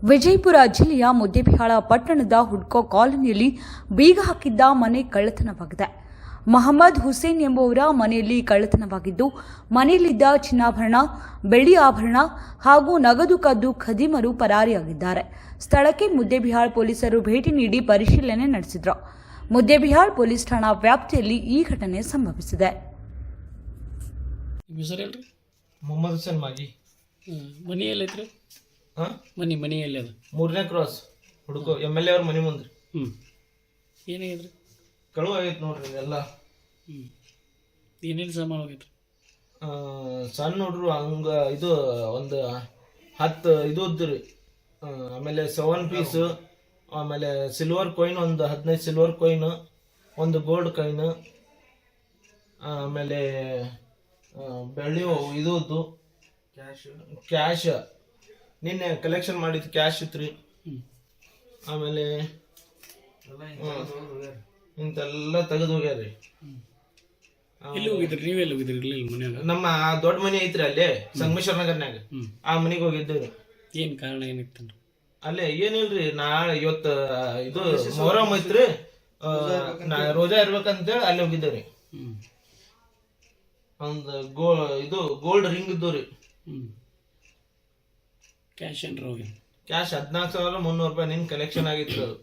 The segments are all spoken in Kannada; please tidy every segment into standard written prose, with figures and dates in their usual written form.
ವಿಜಯಪುರ ಜಿಲ್ಲೆಯ ಮುದ್ದೇಬಿಹಾಳ ಪಟ್ಟಣದ ಹುಡ್ಕೋ ಕಾಲೋನಿಯಲ್ಲಿ ಬೀಗ ಹಾಕಿದ್ದ ಮನೆ ಕಳ್ಳತನವಾಗಿದೆ. ಮಹಮ್ಮದ್ ಹುಸೇನ್ ಎಂಬುವರ ಮನೆಯಲ್ಲಿ ಕಳ್ಳತನವಾಗಿದ್ದು, ಮನೆಯಲ್ಲಿದ್ದ ಚಿನ್ನಾಭರಣ, ಬೆಳ್ಳಿ ಆಭರಣ ಹಾಗೂ ನಗದು ಕದ್ದು ಖದೀಮರು ಪರಾರಿಯಾಗಿದ್ದಾರೆ. ಸ್ಥಳಕ್ಕೆ ಮುದ್ದೇಬಿಹಾಳ್ ಪೊಲೀಸರು ಭೇಟಿ ನೀಡಿ ಪರಿಶೀಲನೆ ನಡೆಸಿದರು. ಮುದ್ದೇಬಿಹಾಳ್ ಪೊಲೀಸ್ ಠಾಣಾ ವ್ಯಾಪ್ತಿಯಲ್ಲಿ ಈ ಘಟನೆ ಸಂಭವಿಸಿದೆ. ಮೊಹಮ್ಮದ್ ಹುಸೇನ್ ಮಾಗಿ ಮನಿ ಎಲ್ಲೈತ್ರಿ? ಮನಿ ಎಲ್ಲಿ ಅದ? 3ನೇ ಕ್ರಾಸ್ ಹುಡುಕೋ MLA ಅವ್ರ ಮನೆ ಮುಂದ್ರಿ. ಏನಾಗೈತ್ರಿ? ಕಳುವ ಆಗೈತೆ ನೋಡ್ರಿ ಎಲ್ಲ. ಏನೇನು ಸಾಮಾನು ಹೋಗೈತ್ರಿ? ಸಣ್ಣ ಹುಡ್ರು ಹಂಗ ಇದು ಒಂದು 10 ಇದು ಇದ್ರಿ. ಆಮೇಲೆ 7 ಪೀಸ್, ಆಮೇಲೆ ಸಿಲ್ವರ್ ಕಾಯಿನ್ ಒಂದು 15 ಸಿಲ್ವರ್ ಕಾಯಿನ್, ಒಂದು ಗೋಲ್ಡ್ ಕಾಯಿನ್, ಆಮೇಲೆ ಬೆಳ್ಳಿ ಇದು ಕ್ಯಾಶ್ ನಿನ್ನೆ ಕಲೆಕ್ಷನ್ ಮಾಡಿದ ಕ್ಯಾಶ್ ಇತ್ರಿ. ಆಮೇಲೆ ಇಂತೆಲ್ಲ ತೆಗೆದು ಹೋಗ್ಯಾರ್ರಿ. ಎಲ್ಲಿ ಹೋಗಿದ್ರಿ? ನೀವೆಲ್ಲಿ ಹೋಗಿದ್ರಿ? ಇರ್ಲಿಲ್ಲ ಮನ್ಯಾಗ? ನಮ್ಮ ದೊಡ್ಡ ಮನೆ ಐತ್ರಿ ಅಲ್ಲೇ ಸಂಗಮೇಶ್ವರ ನಗರ್ನಾಗ, ಆ ಮನೆಗೆ ಹೋಗಿದ್ದೇವ್ರಿ. ಏನ್ ಕಾರಣ ಏನಿತ್ತು? ಅಲ್ಲೇ ಏನಿಲ್ರಿ, ನಾಳೆ ಇವತ್ತು ಇದು ಮೊಹರಂ ಐತ್ರಿ, ರೋಜಾ ಇರ್ಬೇಕಂತೇಳಿ ಅಲ್ಲಿ ಹೋಗಿದ್ದೇವ್ರಿ. ಒಂದು ಇದು ಗೋಲ್ಡ್ ರಿಂಗ್ ಇದ್ದವ್ರಿ. ಕ್ಯಾಶ್ ಏನ್ರ ಹೋಗಿ? ಕ್ಯಾಶ್ 14,300 ರೂಪಾಯಿ ನಿನ್ ಕಲೆಕ್ಷನ್ ಆಗಿತ್ತು. ಅದು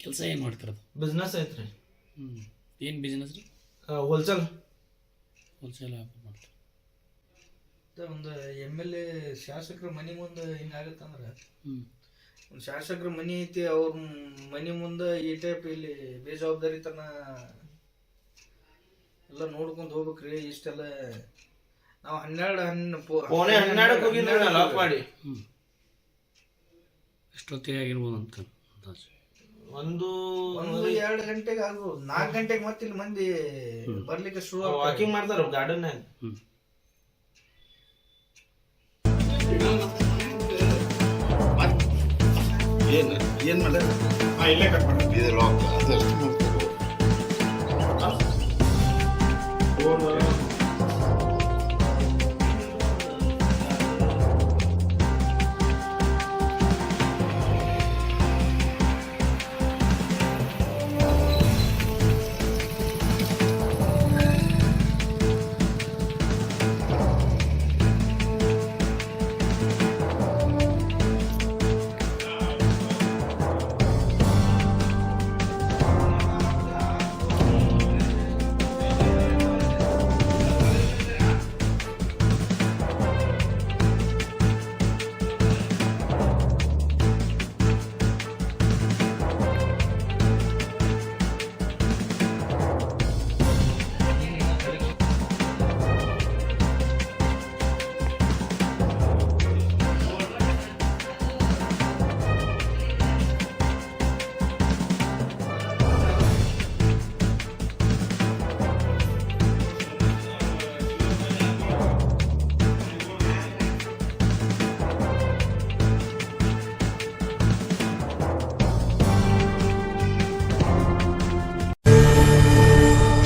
ಕೆಲಸ ಏನ್ ಮಾಡ್ತಿರೋದು? ಬಿಸ್ನೆಸ್ ಐತ್ರಿ. ಏನ್ ಬಿಸ್ನೆಸ್ ರೀ? ಹೋಲ್ಸೇಲ್ ಮಾಡ್ತಾರೆ. ಒಂದು MLA ಶಾಸಕರ ಮನೆ ಮುಂದೆ ಹಿಂಗಾಗತ್ತಂದ್ರೆ, ಒಂದು ಶಾಸಕರ ಮನೆ ಐತಿ, ಅವ್ರ ಮನೆ ಮುಂದೆ ಈ ಟೈಪ್ ಇಲ್ಲಿ ಬೇಜವಾಬ್ದಾರಿತನ ಎಲ್ಲ ನೋಡ್ಕೊಂಡು ಹೋಗ್ಬೇಕ್ರಿ. ಇಷ್ಟೆಲ್ಲ ನಾವು 12 ಹೋಗಿದ್ರಿ ಲಾಕ್ ಮಾಡಿ. ಎಷ್ಟೊತ್ತಿಗೆ ಆಗಿರ್ಬೋದು ಅಂತ? 1-2 ಗಂಟೆಗೆ ಆಗ್ಬೋದು, 4 ಗಂಟೆಗೆ ಮತ್ತೆ ಇಲ್ಲಿ ಮಂದಿ ಬರ್ಲಿಕ್ಕೆ ಶುರು ವಾಕಿಂಗ್ ಮಾಡ್ತಾರ ಗಾರ್ಡನ್. ಏನ್ ಮಾಡ ಇಲ್ಲೇ ಕಟ್ ಮಾಡಿ ಇದು ಲಾಕ್ ಅದಷ್ಟು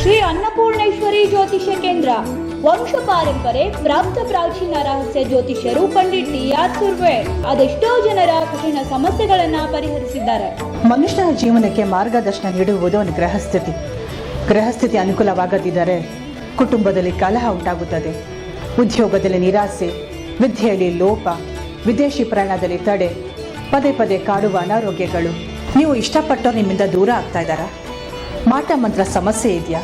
ಶ್ರೀ ಅನ್ನಪೂರ್ಣೇಶ್ವರಿ ಜ್ಯೋತಿಷ್ಯ ಕೇಂದ್ರ. ವಂಶ ಪಾರಂಪರೆ ಪ್ರಾಪ್ತ ಪ್ರಾಚೀನ ರಹಸ್ಯ ಜ್ಯೋತಿಷ್ಯರು ಪಂಡಿತ್ ಟಿ.ಆರ್. ಸುರ್ವೆ ಅದೆಷ್ಟೋ ಜನರ ಕಠಿಣ ಸಮಸ್ಯೆಗಳನ್ನ ಪರಿಹರಿಸಿದ್ದಾರೆ. ಮನುಷ್ಯನ ಜೀವನಕ್ಕೆ ಮಾರ್ಗದರ್ಶನ ನೀಡುವುದು ಒಂದು ಗ್ರಹಸ್ಥಿತಿ ಅನುಕೂಲವಾಗದಿದ್ದರೆ ಕುಟುಂಬದಲ್ಲಿ ಕಲಹ ಉಂಟಾಗುತ್ತದೆ. ಉದ್ಯೋಗದಲ್ಲಿ ನಿರಾಸೆ, ವಿದ್ಯೆಯಲ್ಲಿ ಲೋಪ, ವಿದೇಶಿ ಪ್ರಯಾಣದಲ್ಲಿ ತಡೆ, ಪದೇ ಪದೇ ಕಾಡುವ ಅನಾರೋಗ್ಯಗಳು. ನೀವು ಇಷ್ಟಪಟ್ಟವ್ರು ನಿಮ್ಮಿಂದ ದೂರ ಆಗ್ತಾ ಇದ್ದಾರಾ? ಮಾಟ ಮಂತ್ರ ಸಮಸ್ಯೆ ಇದೆಯಾ?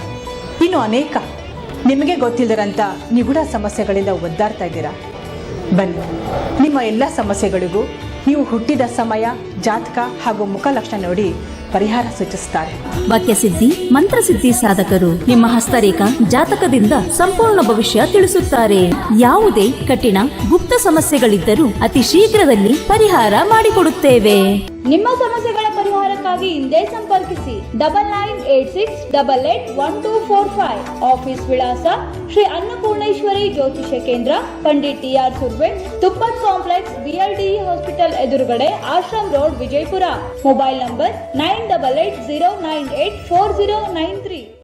ಇನ್ನು ಅನೇಕ ನಿಮಗೆ ಗೊತ್ತಿಲ್ಲದಂಥ ನಿಗೂಢ ಸಮಸ್ಯೆಗಳಿಂದ ಒದ್ದಾಡ್ತಾ ಇದ್ದೀರಾ? ಬನ್ನಿ, ನಿಮ್ಮ ಎಲ್ಲ ಸಮಸ್ಯೆಗಳಿಗೂ ನೀವು ಹುಟ್ಟಿದ ಸಮಯ, ಜಾತಕ ಹಾಗೂ ಮುಖಲಕ್ಷಣ ನೋಡಿ ಪರಿಹಾರ ಸೂಚಿಸುತ್ತಾರೆ. ವಾಕ್ಯಸಿದ್ಧಿ, ಮಂತ್ರಸಿದ್ಧಿ ಸಾಧಕರು ನಿಮ್ಮ ಹಸ್ತರೇಖಾ ಜಾತಕದಿಂದ ಸಂಪೂರ್ಣ ಭವಿಷ್ಯ ತಿಳಿಸುತ್ತಾರೆ. ಯಾವುದೇ ಕಠಿಣ ಗುಪ್ತ ಸಮಸ್ಯೆಗಳಿದ್ದರೂ ಅತಿ ಶೀಘ್ರದಲ್ಲಿ ಪರಿಹಾರ ಮಾಡಿಕೊಡುತ್ತೇವೆ. ನಿಮ್ಮ ಸಮಸ್ಯೆಗಳ ಪರಿಹಾರಕ್ಕಾಗಿ ಹಿಂದೆ ಸಂಪರ್ಕಿಸಿ 9986881245. ಆಫೀಸ್ ವಿಳಾಸ ಶ್ರೀ ಅನ್ನಪೂರ್ಣೇಶ್ವರಿ ಜ್ಯೋತಿಷ್ಯ ಕೇಂದ್ರ, Pandit T R. Surve, Tuppat complex, BLDE hospital ಎದುರುಗಡೆ, Ashram road, Vijayapura. Mobile number 9880984093.